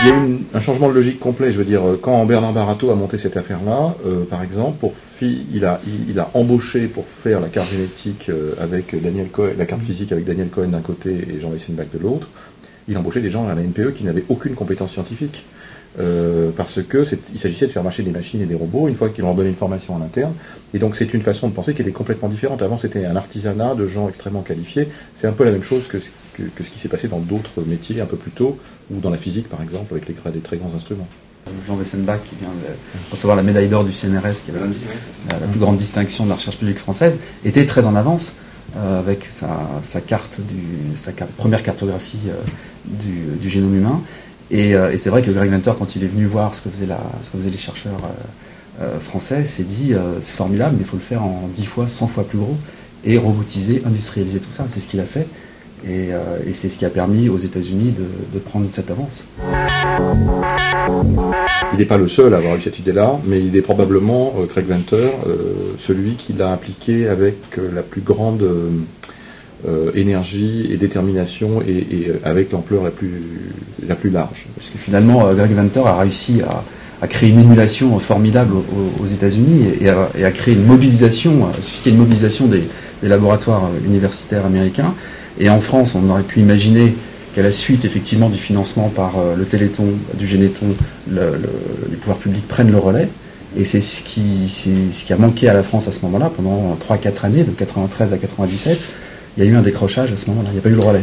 y a eu un changement de logique complet. Je veux dire, quand Bernard Barato a monté cette affaire-là, par exemple, il a embauché pour faire la carte génétique avec Daniel Cohen, la carte physique avec Daniel Cohen d'un côté et Jean Weissenbach de l'autre. Il embauchait des gens à la NPE qui n'avaient aucune compétence scientifique. Parce qu'il s'agissait de faire marcher des machines et des robots une fois qu'ils leur donnaient une formation en interne. Et donc c'est une façon de penser qui est complètement différente. Avant c'était un artisanat de gens extrêmement qualifiés. C'est un peu la même chose que ce qui s'est passé dans d'autres métiers un peu plus tôt, ou dans la physique par exemple, avec des très grands instruments. Jean Weissenbach qui vient de recevoir la médaille d'or du CNRS, qui est la plus grande distinction de la recherche publique française, était très en avance avec sa première cartographie du génome humain. Et c'est vrai que Greg Venter, quand il est venu voir ce que faisaient les chercheurs français, s'est dit c'est formidable, mais il faut le faire en 10 fois, 100 fois plus gros, et robotiser, industrialiser tout ça. C'est ce qu'il a fait, et c'est ce qui a permis aux États-Unis de prendre cette avance. Il n'est pas le seul à avoir eu cette idée-là, mais il est probablement, Greg Venter, celui qui l'a appliqué avec la plus grande énergie et détermination et avec l'ampleur la plus large. Parce que finalement, Greg Venter a réussi à créer une émulation formidable aux États-Unis et à créer une mobilisation, à susciter une mobilisation des laboratoires universitaires américains. Et en France, on aurait pu imaginer qu'à la suite effectivement du financement par le Téléthon, du Généthon, les pouvoirs publics prennent le relais. Et c'est ce qui a manqué à la France à ce moment-là, pendant 3-4 années, de 93 à 97. Il y a eu un décrochage à ce moment-là, il n'y a pas eu le relais.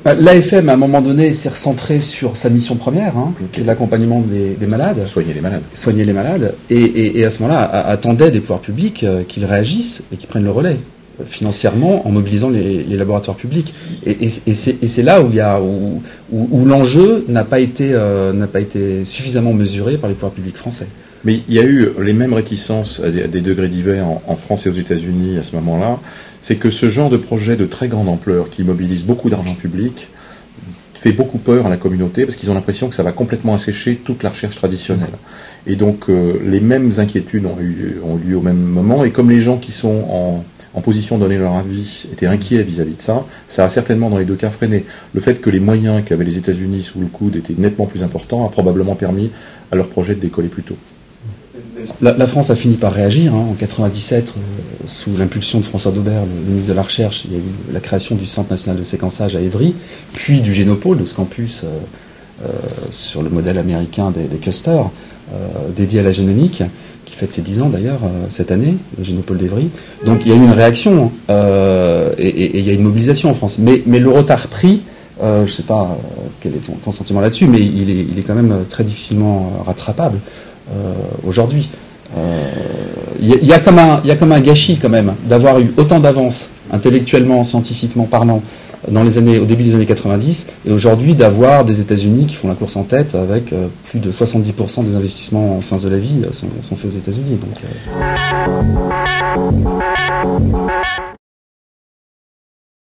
L'AFM, à un moment donné, s'est recentré sur sa mission première, qui est l'accompagnement des malades. Soigner les malades. Soigner les malades. Et à ce moment-là, attendait des pouvoirs publics qu'ils réagissent et qu'ils prennent le relais, financièrement, en mobilisant les laboratoires publics. Et c'est là où l'enjeu n'a pas été suffisamment mesuré par les pouvoirs publics français. Mais il y a eu les mêmes réticences à des degrés divers en France et aux États-Unis à ce moment-là. C'est que ce genre de projet de très grande ampleur qui mobilise beaucoup d'argent public fait beaucoup peur à la communauté parce qu'ils ont l'impression que ça va complètement assécher toute la recherche traditionnelle. Et donc les mêmes inquiétudes ont eu lieu au même moment. Et comme les gens qui sont en position de donner leur avis étaient inquiets vis-à-vis de ça, ça a certainement dans les deux cas freiné. Le fait que les moyens qu'avaient les États-Unis sous le coude étaient nettement plus importants a probablement permis à leur projet de décoller plus tôt. La France a fini par réagir. En 1997, sous l'impulsion de François Daubert, le ministre de la Recherche, il y a eu la création du Centre national de séquençage à Évry, puis du Génopôle, de ce campus sur le modèle américain des clusters, dédié à la génomique, qui fête ses 10 ans d'ailleurs cette année, le Génopôle d'Évry. Donc il y a eu une réaction et il y a une mobilisation en France. Mais le retard pris, je ne sais pas quel est ton sentiment là-dessus, mais il est quand même très difficilement rattrapable. Aujourd'hui, il y a comme un gâchis quand même d'avoir eu autant d'avance intellectuellement, scientifiquement parlant au début des années 90 et aujourd'hui d'avoir des États-Unis qui font la course en tête avec plus de 70% des investissements en sciences de la vie sont faits aux États-Unis. Donc,